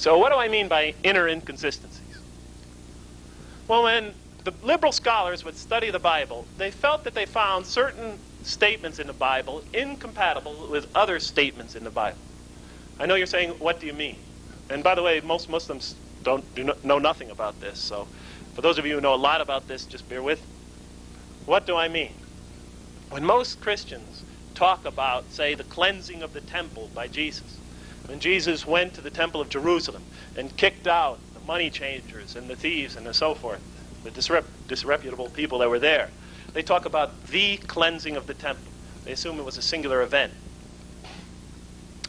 So what do I mean by inner inconsistencies? Well, when the liberal scholars would study the Bible, they felt that they found certain statements in the Bible incompatible with other statements in the Bible. I know you're saying, what do you mean? And by the way, most Muslims know nothing about this, so for those of you who know a lot about this, just bear with me. What do I mean? When most Christians talk about, say, the cleansing of the temple by Jesus, when Jesus went to the temple of Jerusalem and kicked out the money changers and the thieves and so forth, the disreputable people that were there, they talk about the cleansing of the temple. They assume it was a singular event.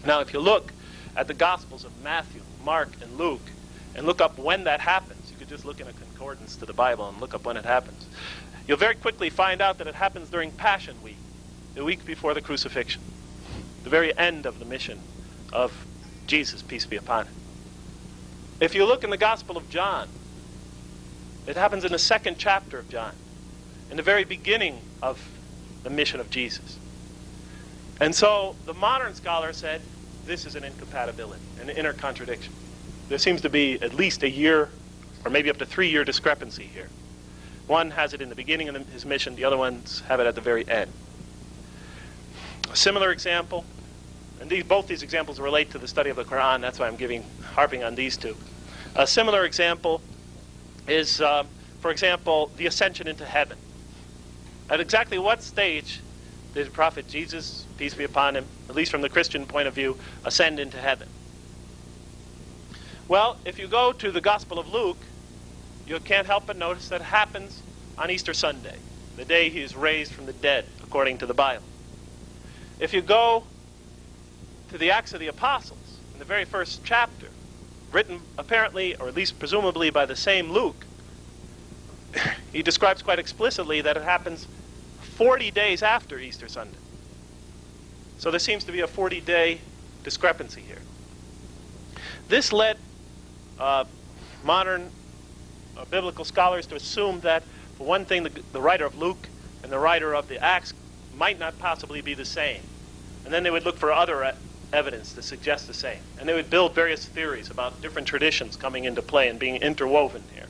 Now, if you look at the Gospels of Matthew, Mark, and Luke, and look up when that happens, you could just look in a concordance to the Bible and look up when it happens, you'll very quickly find out that it happens during Passion Week, the week before the crucifixion, the very end of the mission of Jesus, peace be upon him. If you look in the Gospel of John, it happens in the 2nd chapter of John, in the very beginning of the mission of Jesus. And so the modern scholar said, this is an incompatibility, an inner contradiction. There seems to be at least a year, or maybe up to 3-year discrepancy here. One has it in the beginning of his mission, the other ones have it at the very end. A similar example, and both these examples relate to the study of the Quran, that's why I'm harping on these two. A similar example is, for example, the ascension into heaven. At exactly what stage did the prophet Jesus, peace be upon him, at least from the Christian point of view, ascend into heaven? Well, if you go to the Gospel of Luke, you can't help but notice that it happens on Easter Sunday, the day he is raised from the dead, according to the Bible. If you go to the Acts of the Apostles, in the very first chapter, written apparently, or at least presumably by the same Luke, he describes quite explicitly that it happens 40 days after Easter Sunday. So there seems to be a 40-day discrepancy here. This led modern biblical scholars to assume that, for one thing, the writer of Luke and the writer of the Acts might not possibly be the same. And then they would look for other evidence to suggest the same. And they would build various theories about different traditions coming into play and being interwoven here.